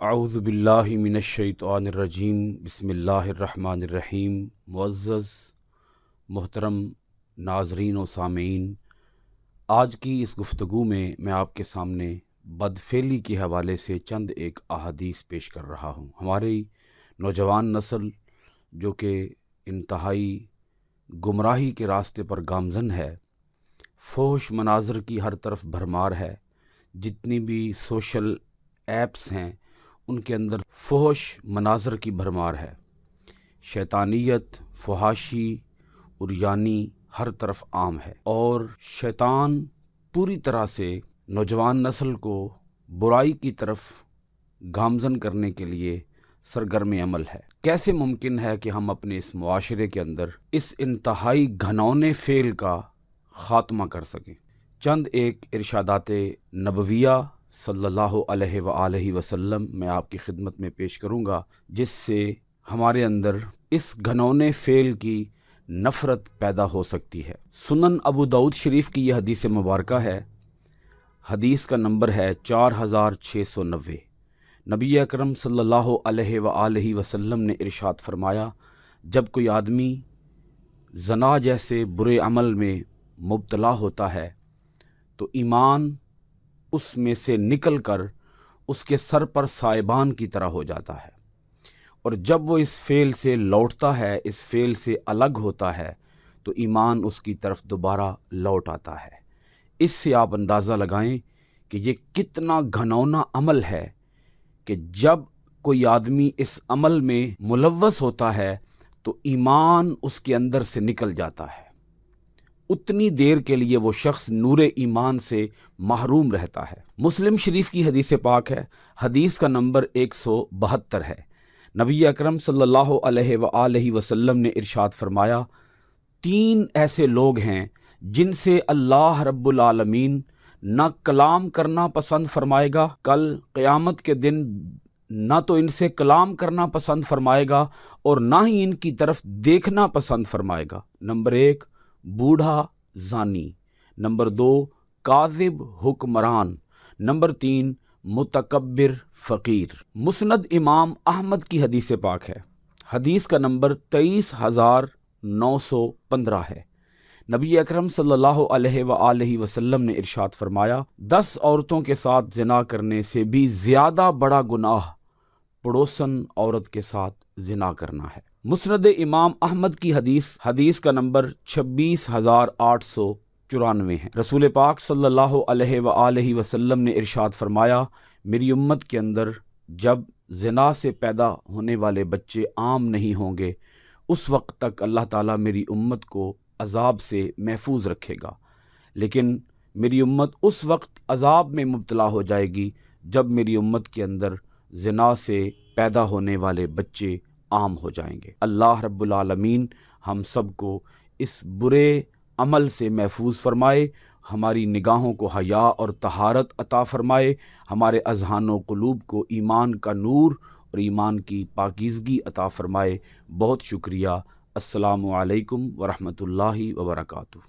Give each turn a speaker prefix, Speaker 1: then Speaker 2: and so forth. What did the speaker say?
Speaker 1: اعوذ باللہ من الشیطان الرجیم بسم اللہ الرحمن الرحیم۔ معزز محترم ناظرین و سامعین، آج کی اس گفتگو میں آپ کے سامنے بدفعلی کے حوالے سے چند ایک احادیث پیش کر رہا ہوں۔ ہماری نوجوان نسل جو کہ انتہائی گمراہی کے راستے پر گامزن ہے، فحش مناظر کی ہر طرف بھرمار ہے، جتنی بھی سوشل ایپس ہیں ان کے اندر فحش مناظر کی بھرمار ہے، شیطانیت، فحاشی، عریانی ہر طرف عام ہے، اور شیطان پوری طرح سے نوجوان نسل کو برائی کی طرف گامزن کرنے کے لیے سرگرم عمل ہے۔ کیسے ممکن ہے کہ ہم اپنے اس معاشرے کے اندر اس انتہائی گھنونے فعل کا خاتمہ کر سکیں؟ چند ایک ارشادات نبویہ صلی اللہ علیہ وآلہ وسلم میں آپ کی خدمت میں پیش کروں گا، جس سے ہمارے اندر اس گھنونے فعل کی نفرت پیدا ہو سکتی ہے۔ سنن ابو داؤد شریف کی یہ حدیث مبارکہ ہے، حدیث کا نمبر ہے 4690۔ نبی اکرم صلی اللہ علیہ وآلہ وسلم نے ارشاد فرمایا، جب کوئی آدمی زنا جیسے برے عمل میں مبتلا ہوتا ہے تو ایمان اس میں سے نکل کر اس کے سر پر سائبان کی طرح ہو جاتا ہے، اور جب وہ اس فعل سے لوٹتا ہے، اس فعل سے الگ ہوتا ہے، تو ایمان اس کی طرف دوبارہ لوٹ آتا ہے۔ اس سے آپ اندازہ لگائیں کہ یہ کتنا گھنونا عمل ہے کہ جب کوئی آدمی اس عمل میں ملوث ہوتا ہے تو ایمان اس کے اندر سے نکل جاتا ہے، اتنی دیر کے لیے وہ شخص نور ایمان سے محروم رہتا ہے۔ مسلم شریف کی حدیث پاک ہے، حدیث کا نمبر 172 ہے۔ نبی اکرم صلی اللہ علیہ وآلہ وسلم نے ارشاد فرمایا، 3 ایسے لوگ ہیں جن سے اللہ رب العالمین نہ کلام کرنا پسند فرمائے گا، کل قیامت کے دن نہ تو ان سے کلام کرنا پسند فرمائے گا اور نہ ہی ان کی طرف دیکھنا پسند فرمائے گا۔ نمبر 1 بوڑھا زانی، نمبر 2 کاذب حکمران، نمبر 3 متکبر فقیر۔ مسند امام احمد کی حدیث پاک ہے، حدیث کا نمبر 23915 ہے۔ نبی اکرم صلی اللہ علیہ وآلہ وسلم نے ارشاد فرمایا، 10 عورتوں کے ساتھ زنا کرنے سے بھی زیادہ بڑا گناہ پڑوسن عورت کے ساتھ زنا کرنا ہے۔ مسند امام احمد کی حدیث کا نمبر 26894 ہے۔ رسول پاک صلی اللہ علیہ وآلہ وسلم نے ارشاد فرمایا، میری امت کے اندر جب زنا سے پیدا ہونے والے بچے عام نہیں ہوں گے، اس وقت تک اللہ تعالیٰ میری امت کو عذاب سے محفوظ رکھے گا، لیکن میری امت اس وقت عذاب میں مبتلا ہو جائے گی جب میری امت کے اندر زنا سے پیدا ہونے والے بچے عام ہو جائیں گے۔ اللہ رب العالمین ہم سب کو اس برے عمل سے محفوظ فرمائے، ہماری نگاہوں کو حیا اور طہارت عطا فرمائے، ہمارے اذہان و قلوب کو ایمان کا نور اور ایمان کی پاکیزگی عطا فرمائے۔ بہت شکریہ۔ السلام علیکم ورحمۃ اللہ وبرکاتہ۔